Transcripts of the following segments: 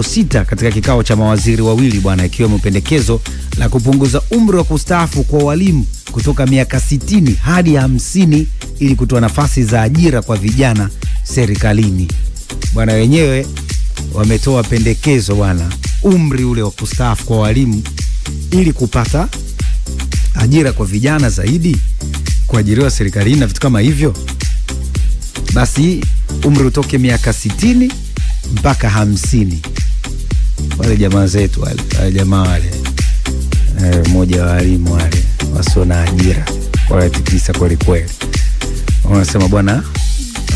sita katika kikao cha mawaziri wawili bwana, ikiwemo pendekezo la kupunguza umri wa kustaafu kwa walimu kutoka miaka 60 hadi 50 ili kutoa nafasi za ajira kwa vijana serikalini. Bwana, wenyewe wametoa pendekezo bwana, umri ule wa kustaafu kwa walimu ili kupata ajira kwa vijana zaidi kuajiriwa serikalini na vitu kama hivyo. Basi umri utoke miaka 60 mpaka 50. Wale jamaa zetu wale jamaa wale mmoja wa walimu wale wasio na ajira wale tikisa kweli kweli, wanasema bwana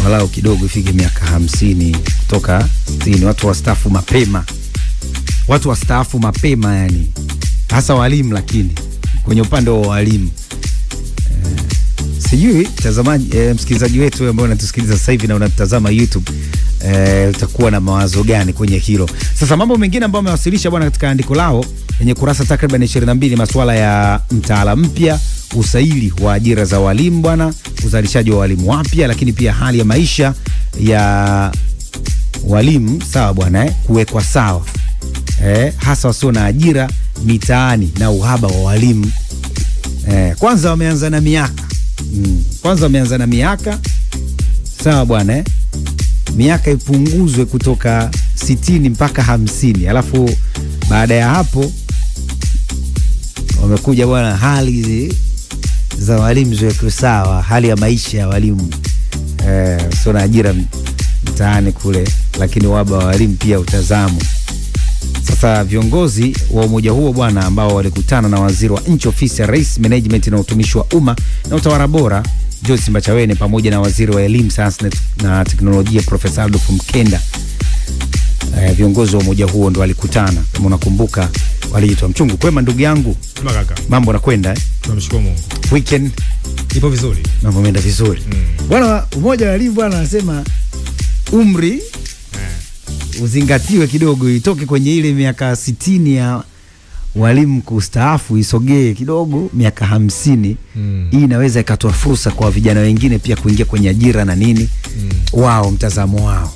walau kidogo ifike miaka 50 kutoka 60 watu wastaafu mapema, watu wastaafu mapema, yani hasa walimu. Lakini kwenye upande wa walimu sijui mtazamaji, msikilizaji wetu ambaye unatusikiliza sasa hivi na unatazama YouTube, utakuwa na mawazo gani kwenye hilo? Sasa mambo mengine ambayo wamewasilisha bwana katika andiko lao yenye kurasa takriban 22, masuala ya mtaala mpya, usaili wa ajira za walimu bwana, uzalishaji wa walimu wapya, lakini pia hali ya maisha ya walimu sawa bwana, kuwekwa sawa, hasa wasio na ajira mitaani na uhaba wa walimu. Kwanza wameanza na miaka sawa bwana, miaka ipunguzwe kutoka 60 mpaka 50, alafu baada ya hapo wamekuja bwana, hali za walimu ziwekwe sawa, hali ya maisha ya walimu sio na ajira mtaani kule, lakini uhaba wa walimu pia utazamu. Sasa viongozi wa umoja huo bwana, ambao walikutana na waziri wa nchi ofisi ya Rais, Management na utumishi wa umma na utawala bora Joyce Mbachawene, pamoja na waziri wa elimu, sayansi na teknolojia Profesa Adolf Mkenda, viongozi wa umoja huo ndo walikutana. Kama unakumbuka waliitwa Mchungu. Kwema ndugu yangu? Kama kaka. Mambo nakwenda Tunamshukuru Mungu. Weekend ipo vizuri. Mambo yameenda vizuri. Bwana, umoja wa elimu bwana anasema umri uzingatiwe kidogo, itoke kwenye ile miaka 60 ya walimu kustaafu isogee kidogo miaka 50. Hii inaweza ikatoa fursa kwa vijana wengine pia kuingia kwenye ajira na nini. Wao mtazamo wao.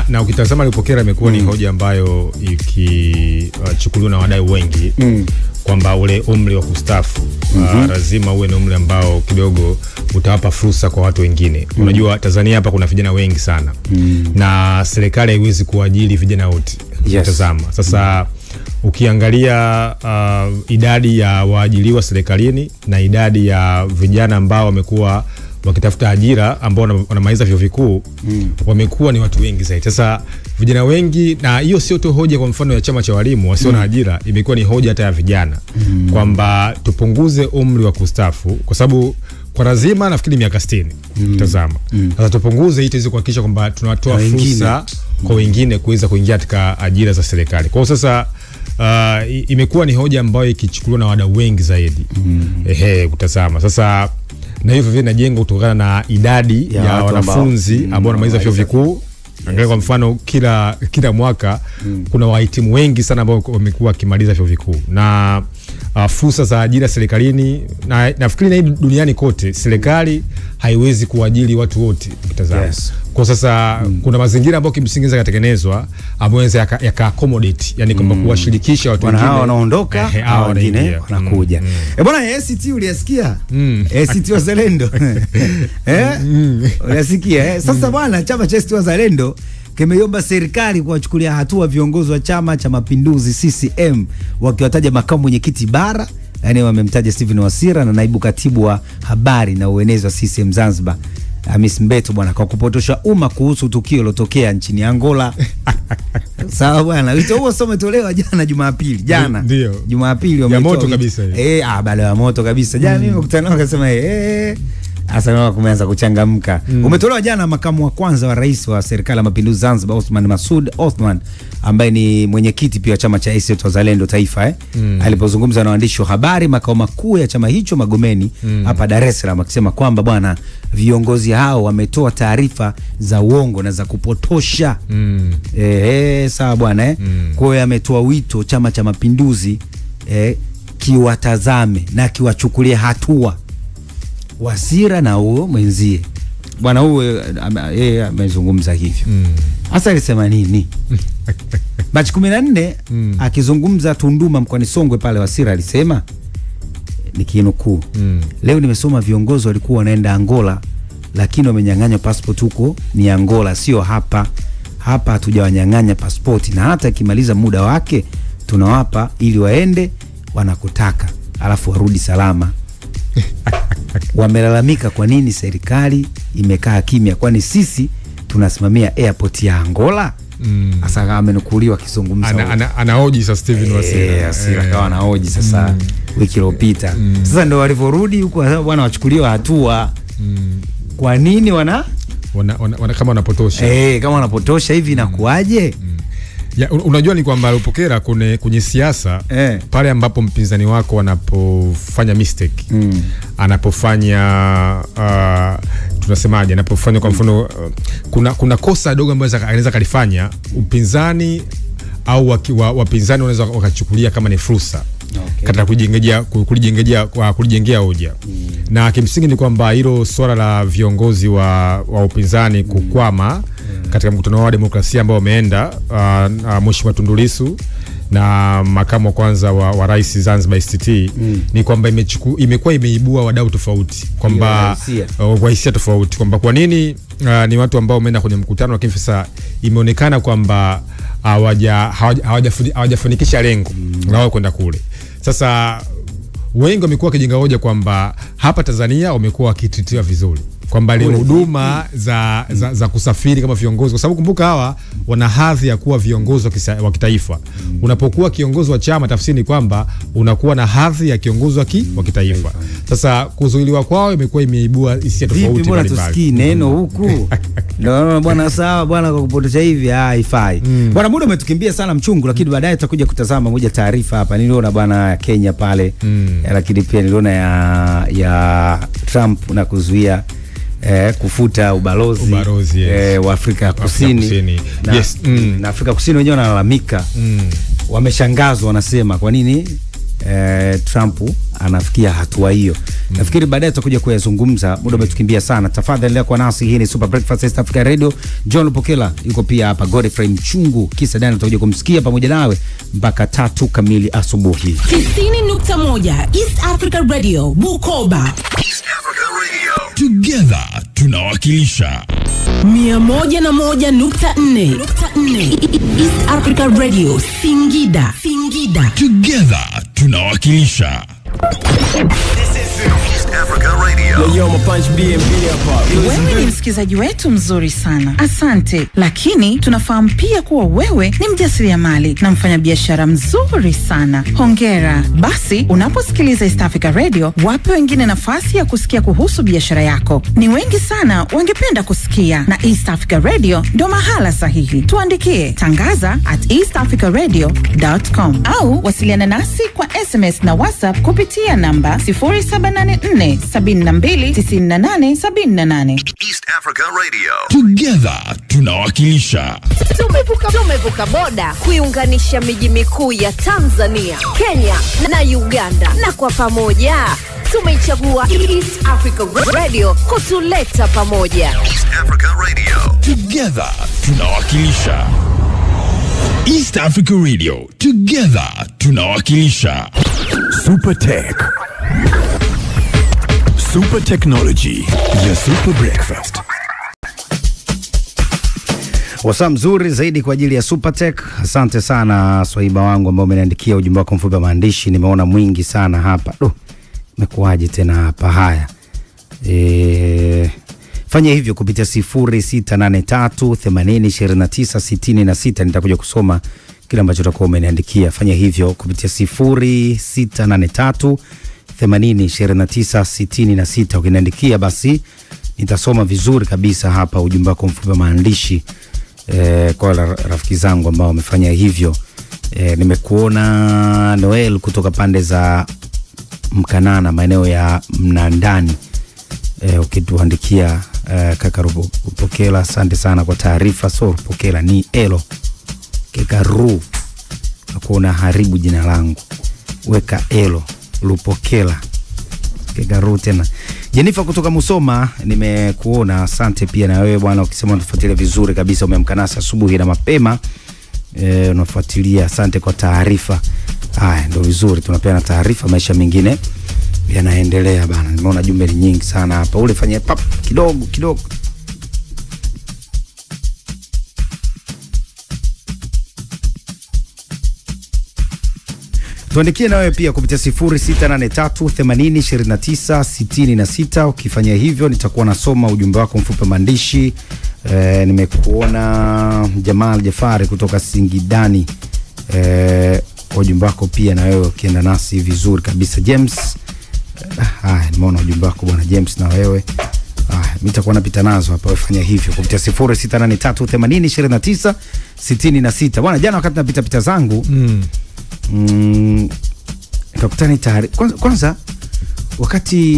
Na ukitazama Lipokera imekuwa ni hoja ambayo ikichukuliwa na wadau wengi kwamba ule umri wa kustaafu lazima uwe ni umri ambao kidogo utawapa fursa kwa watu wengine. Unajua Tanzania hapa kuna vijana wengi sana na serikali haiwezi kuajiri vijana wote. Tazama sasa ukiangalia idadi ya waajiriwa serikalini na idadi ya vijana ambao wamekuwa wakitafuta ajira ambao wanamaliza vyuo vikuu wamekuwa ni watu wengi zaidi. Sasa vijana wengi, na hiyo sio tu hoja kwa mfano ya chama cha walimu wasio na ajira, imekuwa ni hoja hata ya vijana kwamba tupunguze umri wa kustaafu, kwa sababu kwa lazima nafikiri miaka 60. Tazama. Sasa tupunguze ili tuweze kuhakikisha kwamba tunatoa fursa kwa wengine kuweza kuingia katika ajira za serikali. Kwa hiyo sasa imekuwa ni hoja ambayo ikichukuliwa na wadau wengi zaidi. Kutazama. Sasa na hivyo vile najenga kutokana na idadi ya wanafunzi ambao wanamaliza vyuo vikuu. Angalia kwa mfano kila mwaka kuna wahitimu wengi sana ambao wamekuwa wakimaliza vyuo vikuu, na fursa za ajira serikalini, na nafikiri na duniani kote serikali haiwezi kuajiri watu wote ukitazama. Kwa sasa kuna mazingira ambayo kimsingi yakatengenezwa ambayo yaka accommodate, yani kwamba kuwashirikisha watu wengine wanaondoka au wengine wanakuja. Bwana, ACT ulisikia? ACT Wazalendo. Ulisikia? Sasa bwana, chama cha ACT Wazalendo kimeiomba serikali kuwachukulia hatua viongozi wa Chama cha Mapinduzi CCM, wakiwataja makamu mwenyekiti bara, yani wamemtaja Stephen Wasira, na naibu katibu wa habari na uenezi wa CCM Zanzibar Hamis Mbeto bwana, kwa kupotosha umma kuhusu tukio lilotokea nchini Angola. Sawa bwana, wito huo sio umetolewa jana Jumapili. Jumapili ya moto kabisa hiyo. Baada ya moto kabisa. Jana mimi mkutano akasema Asana kumeanza kuchangamka. Umetolewa jana makamu wa kwanza wa rais wa serikali ya Mapinduzi Zanzibar Othman Masoud Othman, ambaye ni mwenyekiti pia wa chama cha ACT Wazalendo Taifa, alipozungumza na waandishi wa habari makao makuu ya chama hicho Magomeni hapa Dar es Salaam, akisema kwamba bwana, viongozi hao wametoa taarifa za uongo na za kupotosha. Sawa bwana. Kwa hiyo ametoa wito chama cha Mapinduzi kiwatazame na kiwachukulie hatua Wasira na huo mwenzie. bwana huyu yeye amezungumza hivyo. Hasa alisema nini? Machi 14 akizungumza Tunduma mkoani Songwe pale Wasira alisema nikinukuu, leo nimesoma viongozi walikuwa wanaenda Angola lakini wamenyang'anywa passport huko ni Angola, sio hapa. Hapa hatujawanyang'anya passport, na hata ikimaliza muda wake tunawapa ili waende wanakotaka alafu warudi salama. Wamelalamika kwa nini serikali imekaa kimya, kwani sisi tunasimamia airport ya Angola? Asa amenukuliwa kizungumza anahoji sasa Steven Wasira. Wasira kawa anahoji sasa wiki iliyopita. Sasa ndio walivyorudi huko bwana wachukuliwa hatua. Kwa nini wana kama wanapotosha? Kama wanapotosha hivi inakuaje? Ya, unajua ni kwamba Lupokela kwenye siasa pale ambapo mpinzani wako anapofanya mistake, anapofanya tunasemaje, anapofanya kwa mfano kuna kosa dogo ambalo anaweza kalifanya upinzani au wapinzani wanaweza wakachukulia kama ni fursa katika kulijengea hoja. Na kimsingi ni kwamba hilo swala la viongozi wa upinzani kukwama katika mkutano wa demokrasia ambao wameenda Mheshimiwa Tundu Lissu na makamu wa kwanza wa rais Zanzibar STT, ni kwamba imekuwa imeibua wadau tofauti kwamba kwa hisia tofauti kwamba kwa nini ni watu ambao wameenda kwenye mkutano lakini sasa imeonekana kwamba hawajafanikisha lengo lao kwenda kule. Sasa wengi wamekuwa kijenga hoja kwamba hapa Tanzania wamekuwa wakititiwa vizuri kwamba ile huduma za kusafiri kama viongozi, kwa sababu kumbuka hawa wana hadhi ya kuwa viongozi wa kitaifa. Unapokuwa kiongozi wa chama, tafsiri ni kwamba unakuwa na hadhi ya kiongozi wa kitaifa. Sasa kuzuiliwa kwao imekuwa imeibua hisia tofauti mbalimbali. Mbona tusikii neno huku? Ndio bwana, sawa bwana, kwa kupotosha hivi haifai. Bwana, muda umetukimbia sana mchungu, lakini baadaye tutakuja kutazama moja taarifa hapa. Niliona bwana Kenya pale, lakini pia niliona ya Trump na kuzuia kufuta ubalozi wa Afrika Kusini. Na Afrika Kusini wenyewe wanalalamika, wameshangazwa, wanasema kwa nini Trump anafikia hatua hiyo. Nafikiri baadaye tutakuja kuyazungumza, muda umetukimbia sana. Tafadhali endelea kuwa nasi. Hii ni Super Breakfast East Africa Radio. John Lupokela yuko pia hapa, Godfrey Mchungu kisa Daniel tutakuja kumsikia pamoja nawe mpaka 3 kamili asubuhi. 90.1 East Africa Radio Bukoba. East Africa Radio. Together tunawakilisha 101.4 East Africa Radio Singida. Together tunawakilisha. East Africa Radio. Yo, Punch BMB hapa. Wewe ni msikizaji wetu mzuri sana. Asante. Lakini tunafahamu pia kuwa wewe ni mjasiriamali na mfanyabiashara mzuri sana. Hongera. Basi unaposikiliza East Africa Radio, wape wengine nafasi ya kusikia kuhusu biashara yako. Ni wengi sana wangependa kusikia, na East Africa Radio ndio mahala sahihi. Tuandikie tangaza @eastafricaradio.com au wasiliana nasi kwa SMS na WhatsApp kupitia namba 0784729878. East Africa Radio. Together tunawakilisha. Tumevuka boda kuiunganisha miji mikuu ya Tanzania, Kenya na Uganda, na kwa pamoja tumeichagua East Africa Radio kutuleta pamoja. East Africa Radio. Together tunawakilisha. East Africa Radio. Together tunawakilisha. Super Technology ya Super Breakfast. Wasa mzuri zaidi kwa ajili ya Supertech. Asante sana swahiba wangu ambao umeniandikia ujumbe wako mfupi wa maandishi. Nimeona mwingi sana hapa. Imekuaje tena hapa? Haya. Fanya hivyo kupitia 0683802966. Nitakuja kusoma kile ambacho utakuwa umeniandikia. Fanya hivyo kupitia 0683802966. Ukiniandikia basi nitasoma vizuri kabisa hapa ujumbe wako mfupi wa maandishi. Kwa rafiki zangu ambao wamefanya hivyo. Nimekuona Noel kutoka pande za Mkanana, maeneo ya Mnandani. Ukituandikia kaka Lupokela, asante sana kwa taarifa. So Lupokela ni Elo Kekaru, nakuona haribu jina langu, weka Elo Lupokela Kekaru tena Jennifer kutoka Musoma, nimekuona, asante pia na wewe bwana, ukisema unafuatilia vizuri kabisa, umeamka nasi asubuhi na mapema. Unafuatilia, asante kwa taarifa. Haya ndio vizuri, tunapeana taarifa, maisha mengine yanaendelea bana. Nimeona jumbe nyingi sana hapa. Ule fanya pap kidogo. Tuandikie na wewe pia kupitia 0683802966. Ukifanya hivyo nitakuwa nasoma ujumbe wako mfupi maandishi. Nimekuona Jamal Jafari kutoka Singidani. Ujumbe wako pia na wewe ukienda nasi vizuri kabisa. James, nimeona ujumbe wako bwana James na wewe. Mimi nitakuwa napita nazo hapa, ufanya hivyo kupitia 0683802966. Bwana, jana wakati napita pita zangu nikakutana tayari kwanza wakati